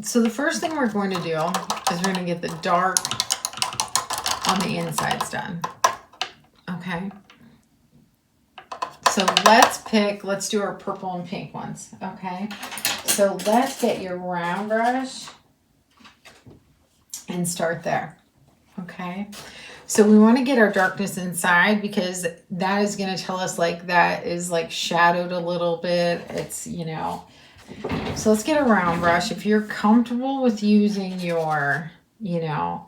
So the first thing we're going to do is we're going to get the dark on the insides done. Okay. So let's do our purple and pink ones. Okay. So let's get your round brush and start there. Okay. So we want to get our darkness inside because that is going to tell us like that is like shadowed a little bit. It's, you know, so let's get a round brush. If you're comfortable with using your, you know,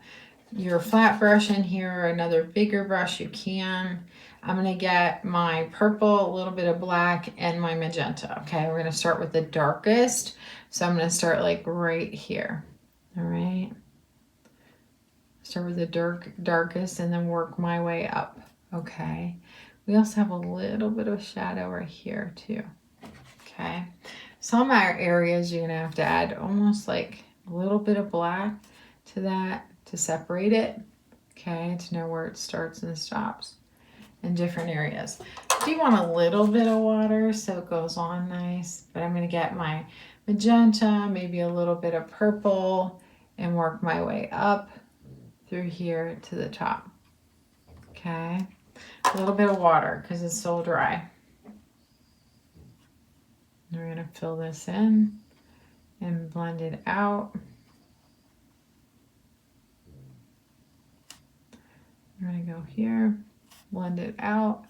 your flat brush in here or another bigger brush, you can. I'm going to get my purple, a little bit of black, and my magenta. Okay, we're going to start with the darkest. So I'm going to start like right here. All right. Start with the darkest and then work my way up. Okay. We also have a little bit of shadow right here too. Okay. Some areas you're going to have to add almost like a little bit of black to that to separate it. Okay. To know where it starts and stops in different areas. Do you want a little bit of water so it goes on nice? But I'm going to get my magenta, maybe a little bit of purple, and work my way up through here to the top. Okay. A little bit of water because it's so dry. We're going to fill this in and blend it out. I'm going to go here, blend it out.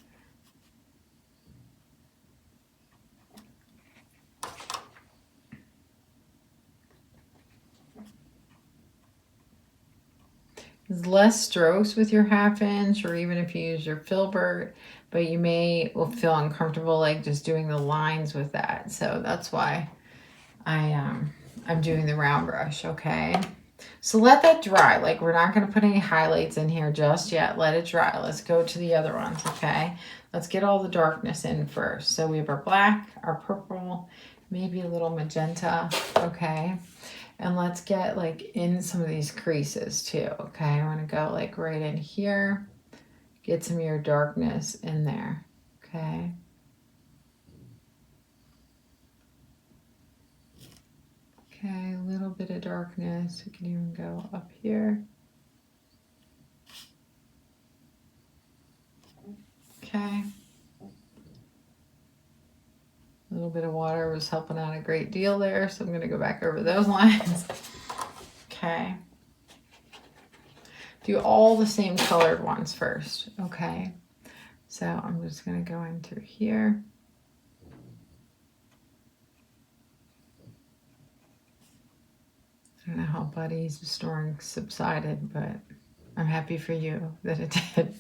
There's less strokes with your 1/2 inch or even if you use your filbert, but you will feel uncomfortable like just doing the lines with that. So that's why I'm doing the round brush, okay? So let that dry. Like we're not going to put any highlights in here just yet. Let it dry. Let's go to the other ones, okay? Let's get all the darkness in first. So we have our black, our purple, maybe a little magenta, okay? And let's get like in some of these creases too, okay? I want to go like right in here. Get some of your darkness in there, okay? Okay, a little bit of darkness. We can even go up here. Okay. A little bit of water was helping out a great deal there, so I'm going to go back over those lines. Okay. Do all the same colored ones first, okay? So I'm just going to go in through here. I don't know how Buddy's snoring subsided, but I'm happy for you that it did.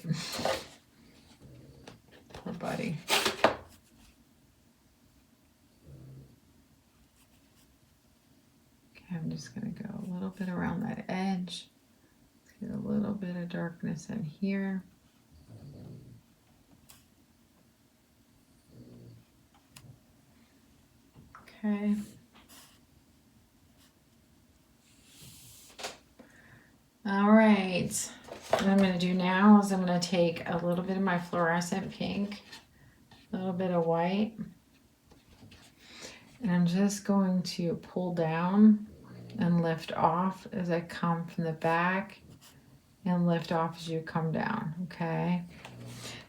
Poor Buddy. Okay, I'm just going to go a little bit around that edge. Let's get a little bit of darkness in here. Okay. All right. What I'm going to do now is I'm going to take a little bit of my fluorescent pink, a little bit of white, and I'm just going to pull down and lift off as I come from the back and lift off as you come down, okay?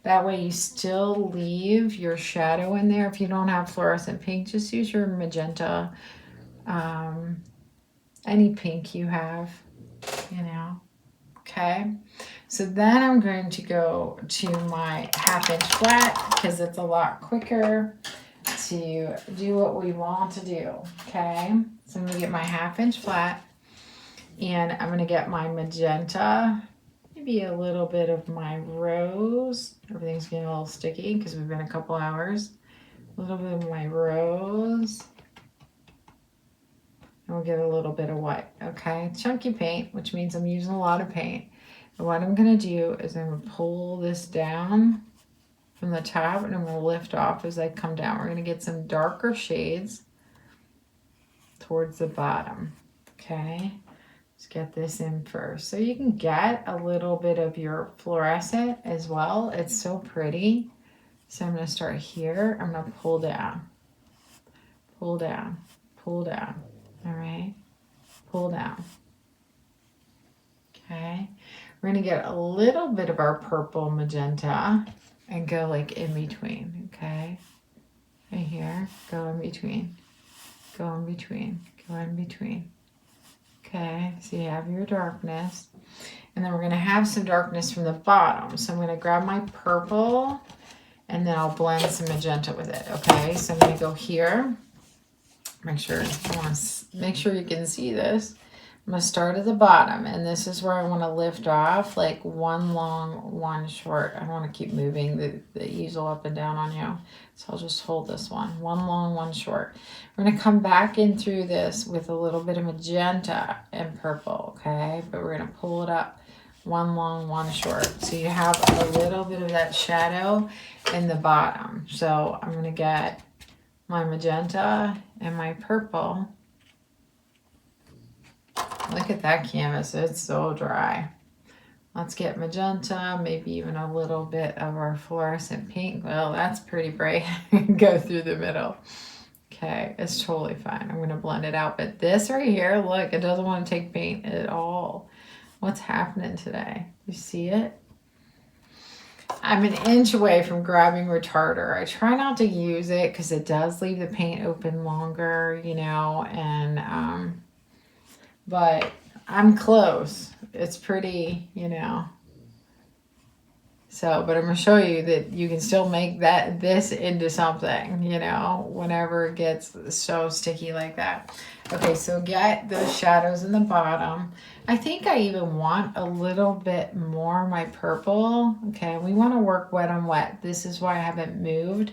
That way you still leave your shadow in there. If you don't have fluorescent pink, just use your magenta, any pink you have, you know, okay? So then I'm going to go to my 1/2 inch flat because it's a lot quicker to do what we want to do, okay? So I'm going to get my 1/2 inch flat and I'm going to get my magenta, maybe a little bit of my rose. Everything's getting a little sticky because we've been a couple hours. A little bit of my rose. And we'll get a little bit of white, okay? Chunky paint, which means I'm using a lot of paint. And what I'm going to do is I'm going to pull this down from the top and I'm going to lift off as I come down. We're going to get some darker shades towards the bottom, okay? Let's get this in first. So you can get a little bit of your fluorescent as well. It's so pretty. So I'm going to start here. I'm going to pull down, pull down, pull down. All right. pull down. Okay, we're gonna get a little bit of our purple magenta and go like in between, okay? Right here, go in between, go in between, go in between. Okay, so you have your darkness. And then we're gonna have some darkness from the bottom. So I'm gonna grab my purple and then I'll blend some magenta with it, okay? So I'm gonna go here. Make sure you can see this. I'm gonna start at the bottom, and this is where I want to lift off like one long, one short. I don't want to keep moving the easel up and down on you, so I'll just hold this one long, one short. We're gonna come back in through this with a little bit of magenta and purple, okay? But we're gonna pull it up one long, one short, so you have a little bit of that shadow in the bottom. So I'm gonna get my magenta and my purple. Look at that canvas, it's so dry. Let's get magenta, maybe even a little bit of our fluorescent pink. Well, that's pretty bright. Go through the middle. Okay, it's totally fine. I'm gonna blend it out. But this right here, look, it doesn't want to take paint at all. What's happening today? You see it? I'm an inch away from grabbing retarder. I try not to use it because it does leave the paint open longer, you know, and but I'm close. It's pretty, you know. So, but I'm gonna show you that you can still make this into something, you know, whenever it gets so sticky like that. Okay, so get those shadows in the bottom. I think I even want a little bit more my purple. Okay, we want to work wet on wet. This is why I haven't moved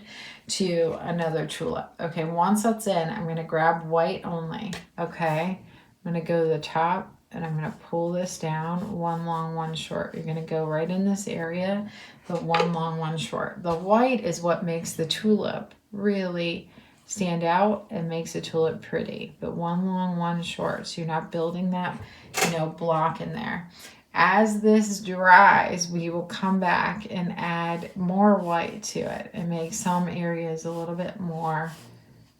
to another tulip. Okay, once that's in, I'm gonna grab white only. Okay, I'm gonna go to the top and I'm gonna pull this down one long, one short. You're gonna go right in this area, but one long, one short. The white is what makes the tulip really stand out and makes a tulip pretty, but one long, one short. So you're not building that, you know, block in there. As this dries, we will come back and add more white to it and make some areas a little bit more,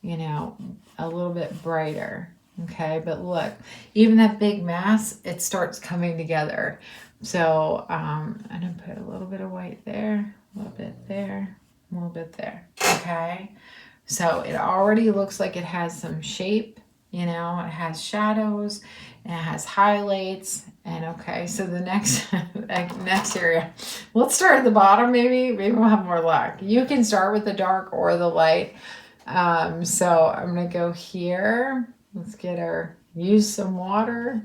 you know, a little bit brighter. Okay, but look, even that big mass, it starts coming together. So I'm gonna put a little bit of white there, a little bit there, a little bit there. Okay, so it already looks like it has some shape, you know, it has shadows and it has highlights. And okay, so the next next area, let's start at the bottom. Maybe we'll have more luck. You can start with the dark or the light. So I'm gonna go here. Let's use some water.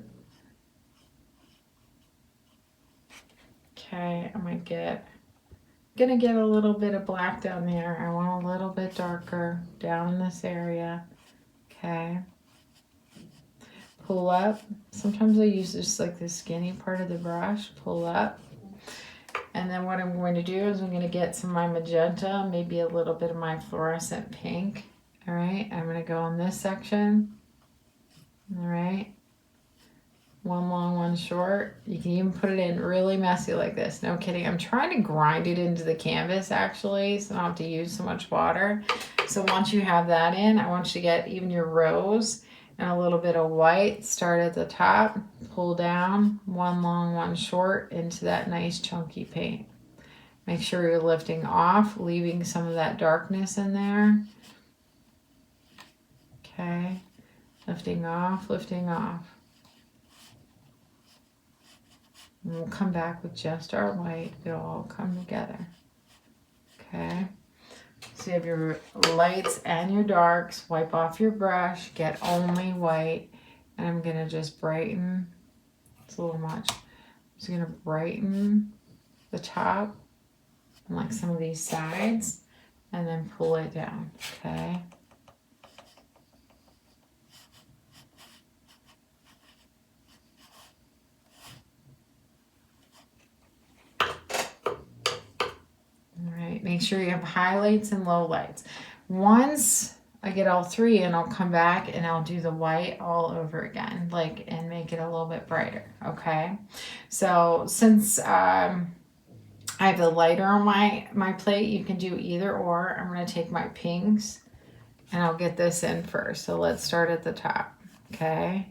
Okay, gonna get a little bit of black down there. I want a little bit darker down in this area. Okay. Pull up. Sometimes I use just like the skinny part of the brush. Pull up. And then what I'm going to do is I'm going to get some of my magenta, maybe a little bit of my fluorescent pink. All right, I'm going to go in this section. All right, one long, one short. You can even put it in really messy like this. No kidding. I'm trying to grind it into the canvas actually, so I don't have to use so much water. So once you have that in, I want you to get even your rose and a little bit of white. Start at the top, pull down, one long, one short into that nice chunky paint. Make sure you're lifting off, leaving some of that darkness in there. Okay. Lifting off, lifting off. And we'll come back with just our white. It'll all come together. Okay. So you have your lights and your darks. Wipe off your brush. Get only white. And I'm going to just brighten. It's a little much. I'm just going to brighten the top and like some of these sides. And then pull it down. Okay. Make sure you have highlights and lowlights. Once I get all three in, I'll come back and I'll do the white all over again, like, and make it a little bit brighter, okay? So since I have the lighter on my plate, you can do either or. I'm gonna take my pinks and I'll get this in first. So let's start at the top, okay?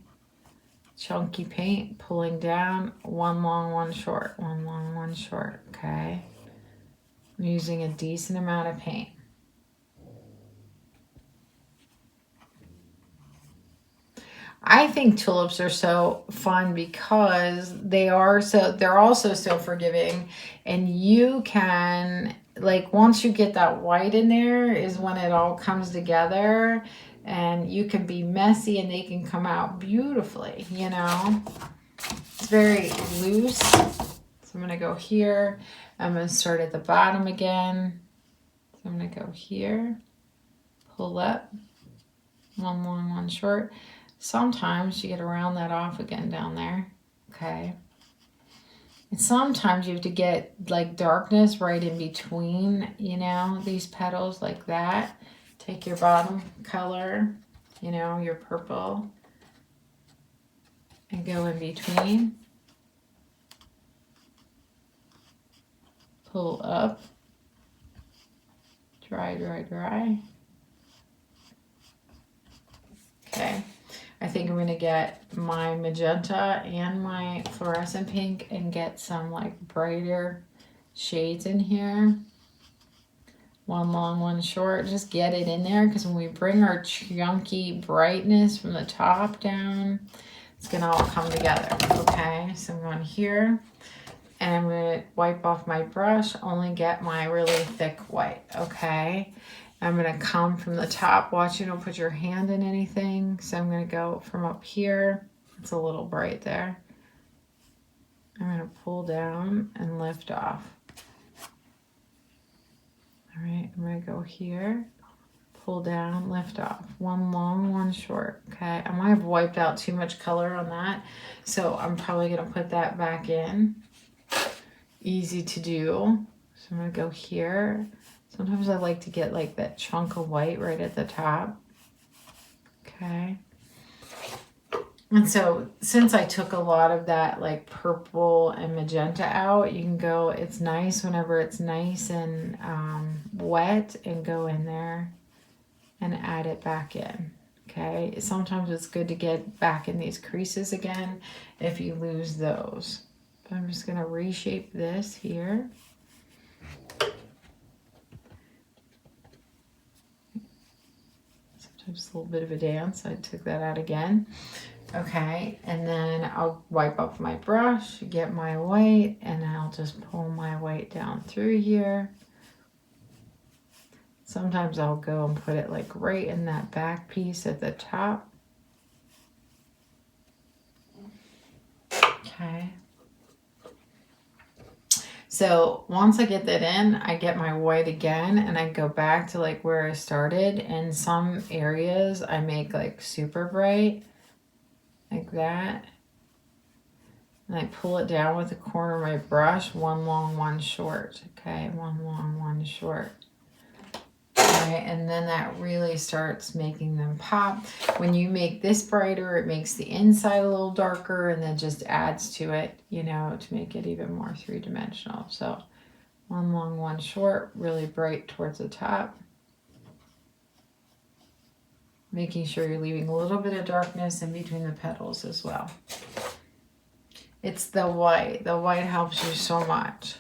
chunky paint, pulling down, one long, one short, one long, one short, okay? I'm using a decent amount of paint. I think tulips are so fun because they're also so forgiving, and you can, like, once you get that white in there is when it all comes together, and you can be messy and they can come out beautifully, you know? It's very loose. So I'm gonna go here. I'm gonna start at the bottom again. So I'm gonna go here, pull up, one long, one short. Sometimes you get to round that off again down there, okay? And sometimes you have to get like darkness right in between, you know, these petals like that. Take your bottom color, you know, your purple, and go in between. Pull up, dry, dry, dry. Okay. I think I'm going to get my magenta and my fluorescent pink and get some like brighter shades in here. One long, one short. Just get it in there, because when we bring our chunky brightness from the top down, it's going to all come together. Okay, so I'm going here and I'm going to wipe off my brush, only get my really thick white. Okay. I'm going to come from the top. Watch you don't put your hand in anything. So I'm going to go from up here. It's a little bright there. I'm going to pull down and lift off. All right, I'm going to go here, pull down, lift off. One long, one short. Okay, I might have wiped out too much color on that, so I'm probably going to put that back in. Easy to do. So I'm going to go here. Sometimes I like to get like that chunk of white right at the top. Okay. And so since I took a lot of that like purple and magenta out, you can go, it's nice whenever it's nice and wet, and go in there and add it back in. Okay. Sometimes it's good to get back in these creases again if you lose those. But I'm just going to reshape this here. Just a little bit of a dance. I took that out again. Okay, and then I'll wipe off my brush, get my white, and I'll just pull my white down through here. Sometimes I'll go and put it like right in that back piece at the top. Okay. So once I get that in, I get my white again, and I go back to like where I started. In some areas I make like super bright, like that. And I pull it down with the corner of my brush, one long, one short. Okay, one long, one short. Right, and then that really starts making them pop. When you make this brighter, it makes the inside a little darker, and then just adds to it, you know, to make it even more three-dimensional. So one long, one short, really bright towards the top. Making sure you're leaving a little bit of darkness in between the petals as well. It's the white. The white helps you so much.